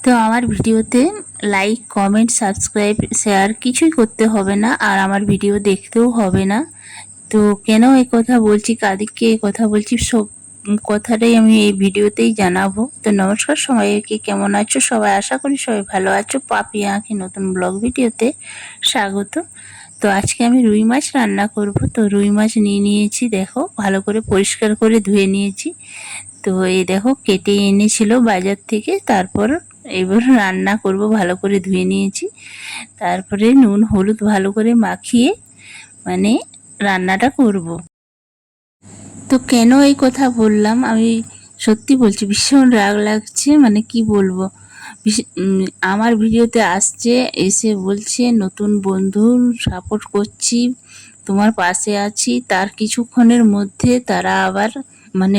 তো আমার ভিডিওতে লাইক, কমেন্ট, সাবস্ক্রাইব, শেয়ার কিছুই করতে হবে না, আর আমার ভিডিও দেখতেও হবে না। তো কেন এই কথা বলছি, কাদিককে এই কথা বলছি, সব কথাটাই আমি এই ভিডিওতেই জানাবো। তো নমস্কার সবাইকে, কেমন আছো সবাই? আশা করি সবাই ভালো আছো। পাপি আঁকি নতুন ব্লগ ভিডিওতে স্বাগত। তো আজকে আমি রুই মাছ রান্না করব। তো রুই মাছ নিয়ে নিয়েছি, দেখো ভালো করে পরিষ্কার করে ধুয়ে নিয়েছি। তো এই দেখো কেটে এনেছিল বাজার থেকে, তারপর এবার রান্না করব। ভালো করে ধুয়ে নিয়েছি, তারপরে নুন হলুদ ভালো করে মাখিয়ে মানে রান্নাটা করব। তো কেন এই কথা বললাম, আমি সত্যি বলছি ভীষণ রাগ লাগছে, মানে কি বলবো। আমার ভিডিওতে আসছে, এসে বলছে নতুন বন্ধু, সাপোর্ট করছি, তোমার পাশে আছি, তার কিছুক্ষণের মধ্যে তারা আবার মানে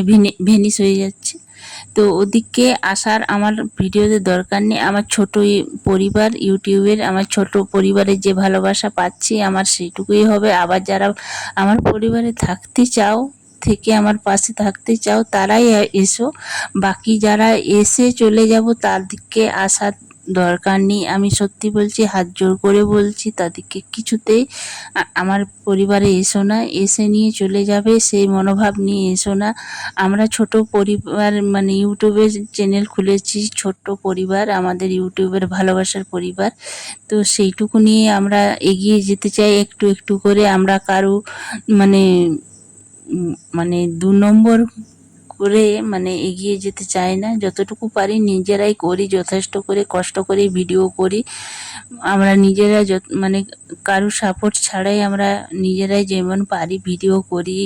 ভেনিস হয়ে যাচ্ছে। তো ওদিকে আসার আমার ভিডিওতে দরকার নেই। আমার ছোট পরিবার, ইউটিউবের আমার ছোট পরিবারের যে ভালোবাসা পাচ্ছি আমার সেইটুকুই হবে। আবার যারা আমার পরিবারে থাকতে চাও, থেকে আমার পাশে থাকতে চাও, তারাই এসো। বাকি যারা এসে চলে যাব তাদেরকে আসার দরকার নেই। আমি সত্যি বলছি, হাত জোর করে বলছি, তাদেরকে কিছুতেই আমার পরিবারে এসো না, এসে নিয়ে চলে যাবে সেই মনোভাব নিয়ে এসো না। আমরা ছোট পরিবার, মানে ইউটিউবে চ্যানেল খুলেছি, ছোট্ট পরিবার, আমাদের ইউটিউবের ভালোবাসার পরিবার। তো সেইটুকু নিয়ে আমরা এগিয়ে যেতে চাই একটু একটু করে। আমরা কারো মানে মানে ২ নম্বর করে মানে এগিয়ে যেতে চাই না। যতটুকু পারি নিজেরাই করি, যথেষ্ট করে কষ্ট করে ভিডিও করি আমরা নিজেরা। মানে কারো সাপোর্ট ছাড়াই আমরা নিজেরাই যেমন পারি ভিডিও করি।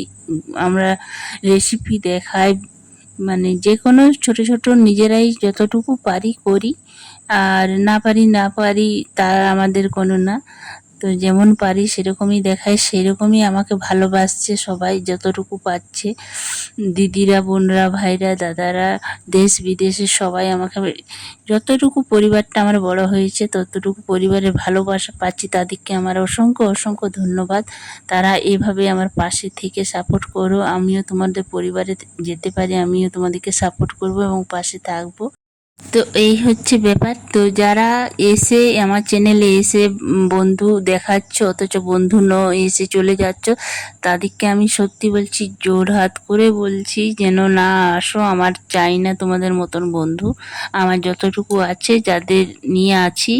আমরা রেসিপি দেখাই, মানে যে কোনো ছোট ছোট নিজেরাই যতটুকু পারি করি। আর না পারি তা আমাদের কোনো না। তো যেমন পারি সেরকমই দেখাই, সেরকমই আমাকে ভালোবাসছে সবাই যতটুকু পাচ্ছে। দিদিরা, বোনরা, ভাইরা, দাদারা, দেশ বিদেশের সবাই আমাকে, যতটুকু পরিবারটা আমার বড় হয়েছে ততটুকু পরিবারের ভালোবাসা পাচ্ছি, তাদেরকে আমার অসংখ্য অসংখ্য ধন্যবাদ। তারা এভাবে আমার পাশে থেকে সাপোর্ট করো, আমিও তোমাদের পরিবারে যেতে পারি, আমিও তোমাদেরকে সাপোর্ট করব এবং পাশে থাকবো। তো এই হচ্ছে ব্যাপার। তো যারা এসে আমার চ্যানেলে এসে বন্ধু দেখাচ্ছ অথচ বন্ধু এসে চলে যাচ্ছ, তাদেরকে আমি সত্যি বলছি, জোর হাত করে বলছি যেন না আসো। আমার চাই না তোমাদের মতন বন্ধু। আমার যতটুকু আছে, যাদের নিয়ে আছি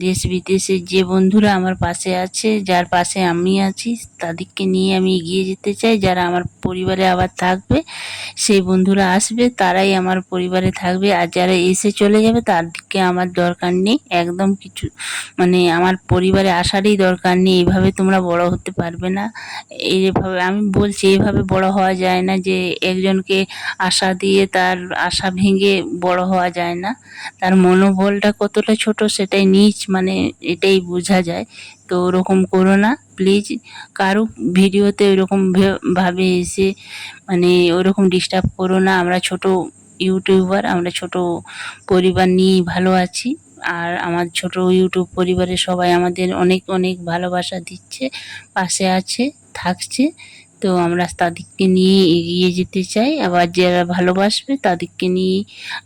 দেশ বিদেশে, যে বন্ধুরা আমার পাশে আছে, যার পাশে আমি আছি, তাদেরকে নিয়ে আমি এগিয়ে যেতে চাই। যারা আমার পরিবারে আবার থাকবে, সেই বন্ধুরা আসবে, তারাই আমার পরিবারে থাকবে। আর যারা এসে চলে যাবে তাদেরকে আমার দরকার নেই একদম কিছু, মানে আমার পরিবারে আসারই দরকার নেই। এইভাবে তোমরা বড় হতে পারবে না। এইভাবে আমি বলছি, এইভাবে বড় হওয়া যায় না, যে একজনকে আশা দিয়ে তার আশা ভেঙে বড় হওয়া যায় না। তার মনোবলটা কতটা ছোট সেটাই নিচ, মানে এটাই বোঝা যায়। তো ওরকম করো না প্লিজ। কারো ভিডিওতে ওইরকম ভাবে এসে মানে ওরকম ডিস্টার্ব করো না। আমরা ছোট ইউটিউবার, আমরা ছোট পরিবার নিয়েই ভালো আছি। আর আমার ছোট ইউটিউব পরিবারের সবাই আমাদের অনেক অনেক ভালোবাসা দিচ্ছে, পাশে আছে, থাকছে। তো আমরা তাদেরকে নিয়ে এগিয়ে যেতে চাই। আবার যারা ভালোবাসবে তাদেরকে নিয়ে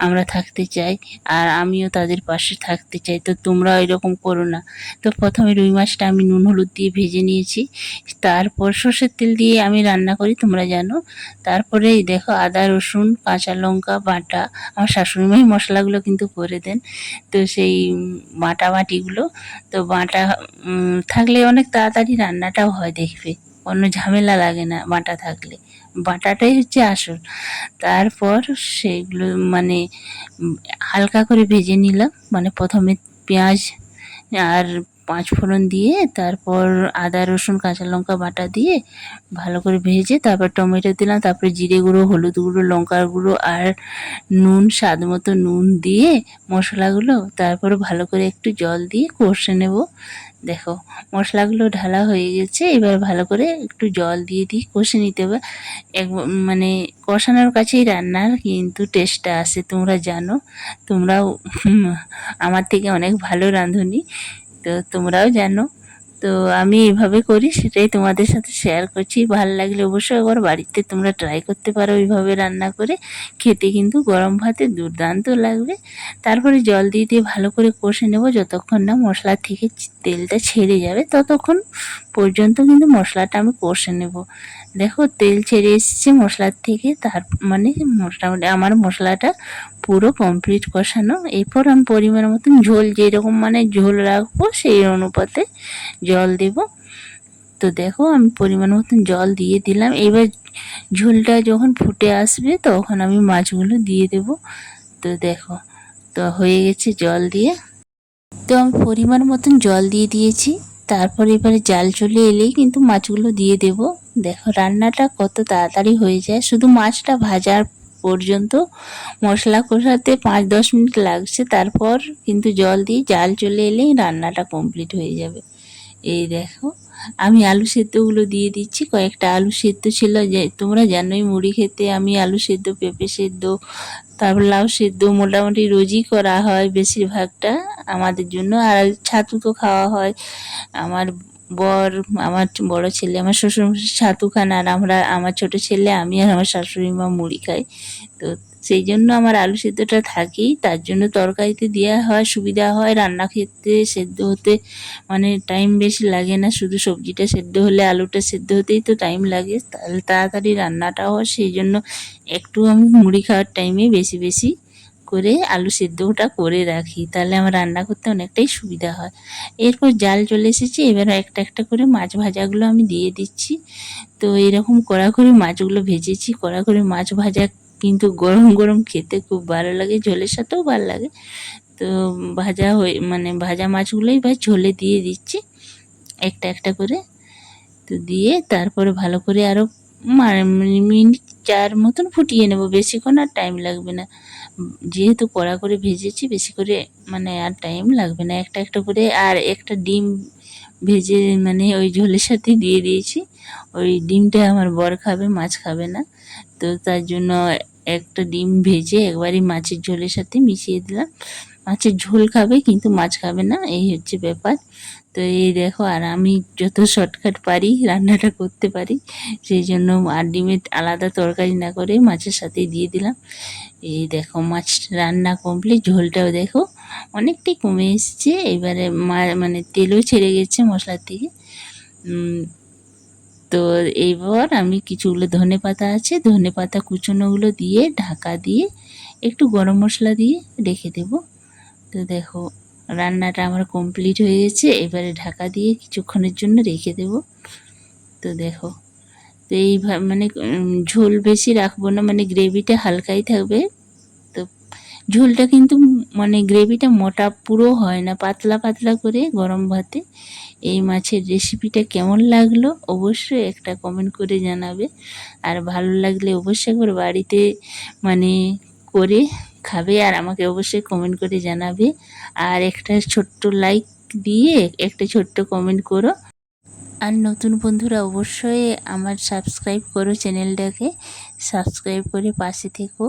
আমরা থাকতে চাই, আর আমিও তাদের পাশে থাকতে চাই। তো তোমরা এরকম করো না। তো প্রথমে রুই মাছটা আমি নুন হলুদ দিয়ে ভেজে নিয়েছি, তারপর সর্ষের তেল দিয়ে আমি রান্না করি তোমরা জানো। তারপরে এই দেখো আদা রসুন কাঁচা লঙ্কা বাটা, আমার শাশুড়িমাই মশলাগুলো কিন্তু করে দেন। তো সেই বাটিগুলো, তো বাটা থাকলে অনেক তাড়াতাড়ি রান্নাটাও হয়, দেখবে কোনো ঝামেলা লাগে না বাটা থাকলে। বাটাটাই হচ্ছে আসল। তারপর সেগুলো মানে হালকা করে ভেজে নিলাম, মানে প্রথমে পেঁয়াজ আর ৫ ফোড়ন দিয়ে, তারপর আদা রসুন কাঁচা লঙ্কা বাটা দিয়ে ভালো করে ভেজে তারপর টমেটো দিলাম, তারপরে জিরে গুঁড়ো, হলুদ গুঁড়ো, লঙ্কার গুঁড়ো আর নুন, স্বাদ মতো নুন দিয়ে মশলাগুলো তারপরে ভালো করে একটু জল দিয়ে কষে নেব। দেখো মশলাগুলো ঢালা হয়ে গেছে, এবার ভালো করে একটু জল দিয়ে কষে নিতে হবে। এক মানে কষানোর কাছেই রান্নার কিন্তু টেস্টটা আসে, তোমরা জানো। তোমরাও আমার থেকে অনেক ভালো রাঁধুনি, তো তোমরাও জানো। তো আমি এইভাবে করি, সেটাই তোমাদের সাথে শেয়ার করছি। ভালো লাগলে অবশ্যই একবার বাড়িতে তোমরা ট্রাই করতে পারো এইভাবে রান্না করে, খেতে কিন্তু গরম ভাতে দুর্দান্ত লাগবে। তারপরে জল দিয়ে দিয়ে ভালো করে কষে নেব, যতক্ষণ না মশলা থেকে তেলটা ছেড়ে যাবে ততক্ষণ পর্যন্ত কিন্তু মশলাটা আমি কষে নেব। দেখো তেল ছেড়ে এসেছে মশলার থেকে, তার মানে মোটামুটি আমার মশলাটা পুরো কমপ্লিট কষানো। এরপর আমি পরিমাণ মতন ঝোল, যেরকম মানে ঝোল রাখবো সেই অনুপাতে জল দেব। তো দেখো আমি পরিমাণ মতন জল দিয়ে দিলাম। এবার ঝোলটা যখন ফুটে আসবে তখন আমি মাছগুলো দিয়ে দেব। তো দেখো, তো হয়ে গেছে জল দিয়ে। তো আমি পরিমাণ মতন জল দিয়ে দিয়েছি। তারপর এবারে জাল চলে এলেই কিন্তু মাছগুলো দিয়ে দেব। দেখো রান্নাটা কত তাড়াতাড়ি হয়ে যায়, শুধু মাছটা ভাজার পর্যন্ত মশলা কষাতে 5-10 মিনিট লাগছে। তারপর কিন্তু জল দিয়ে জাল চলে এলেই রান্নাটা কমপ্লিট হয়ে যাবে। এই দেখো আমি আলু সেদ্ধগুলো দিয়ে দিচ্ছি। কয়েকটা আলু সেদ্ধ ছিল, যে তোমরা জানোই মুড়ি খেতে আমি আলু সেদ্ধ, পেঁপে সেদ্ধ, তারপর লাউ সেদ্ধ মোটামুটি রোজই করা হয় বেশিরভাগটা আমাদের জন্য। আর ছাতু তো খাওয়া হয়। আমার বর, আমার বড় ছেলে, আমার শ্বশুরমশাই ছাতু খান, আর আমার ছোট ছেলে, আমি আর আমার শাশুড়ি মা মুড়ি খাই। তো সেই জন্য আমার আলু সেদ্ধটা থাকেই, তার জন্য তরকারিতে দেওয়া হয়, সুবিধা হয়। রান্না খেতে সেদ্ধ হতে মানে টাইম বেশি লাগে না, শুধু সবজিটা সেদ্ধ হলে আলুটা সেদ্ধ হতেই তো টাইম লাগে, তাহলে তাড়াতাড়ি রান্নাটাও হয়। সেই জন্য একটু আমি মুড়ি খাওয়ার টাইমে বেশি বেশি করে আলু সেদ্ধটা করে রাখি, তাহলে আমার রান্না করতে অনেকটাই সুবিধা হয়। এরপর জাল চলে এসেছে, এবার একটা একটা করে মাছ ভাজাগুলো আমি দিয়ে দিচ্ছি। তো এরকম কড়া করে মাছগুলো ভেজেছি। কড়া করে মাছ ভাজা কিন্তু গরম গরম খেতে খুব ভালো লাগে, ঝোলের সাথেও ভালো লাগে। তো ভাজা হয়ে মানে ভাজা মাছগুলোই বা ঝোলে দিয়ে দিচ্ছি একটা একটা করে। তো দিয়ে তারপরে ভালো করে আরও মিনিট 4 মতন ফুটিয়ে নেব, বেশিক্ষণ আর টাইম লাগবে না। যেহেতু কড়া করে ভেজেছি বেশি করে মানে আর টাইম লাগবে না। একটা একটা করে আর একটা ডিম ভেজে মানে ওই ঝোলের সাথে দিয়ে দিয়েছি। ওই ডিমটা আমার বর খাবে, মাছ খাবে না। তো তার জন্য একটা ডিম ভেজে একবারই মাছের ঝোলের সাথে মিশিয়ে দিলাম। মাছের ঝোল খাবে কিন্তু মাছ খাবে না, এই হচ্ছে ব্যাপার। তো এই দেখো, আর আমি যত শর্টকাট পারি রান্নাটা করতে পারি, সেই জন্য আর ডিমের আলাদা তরকারি না করে মাছের সাথেই দিয়ে দিলাম। এই দেখো মাছ রান্না কমপ্লিট, ঝোলটাও দেখো অনেকটাই কমে এসছে। এবারে মানে তেলও ছেড়ে গেছে মশলার থেকে। তো এইবার আমি কিছুগুলো ধনেপাতা আছে, ধনেপাতা কুচনোগুলো দিয়ে ঢাকা দিয়ে একটু গরম মশলা দিয়ে রেখে দেব। তো দেখো রান্নাটা আমার কমপ্লিট হয়ে গেছে, এবারে ঢাকা দিয়ে কিছুক্ষণের জন্য রেখে দেব। তো দেখো, তো এইভাবে মানে ঝোল বেশি রাখবো না, মানে গ্রেভিটা হালকাই থাকবে। তো ঝোলটা কিন্তু মানে গ্রেভিটা মোটা পুরো হয় না, পাতলা পাতলা করে গরম ভাতে। এই মাছের রেসিপিটা কেমন লাগলো অবশ্যই একটা কমেন্ট করে জানাবে। আর ভালো লাগলে অবশ্যই একবার বাড়িতে মানে করে খাবে, আর আমাকে অবশ্যই কমেন্ট করে জানাবে। আর একটা ছোট্ট লাইক দিয়ে একটা ছোট্ট কমেন্ট করো। আর নতুন বন্ধুরা অবশ্যই আমার সাবস্ক্রাইব করো, চ্যানেলটাকে সাবস্ক্রাইব করে পাশে থেকো,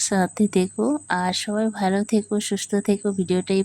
সাথে থেকো। আর সবাই ভালো থেকো, সুস্থ থেকো। ভিডিওটা এই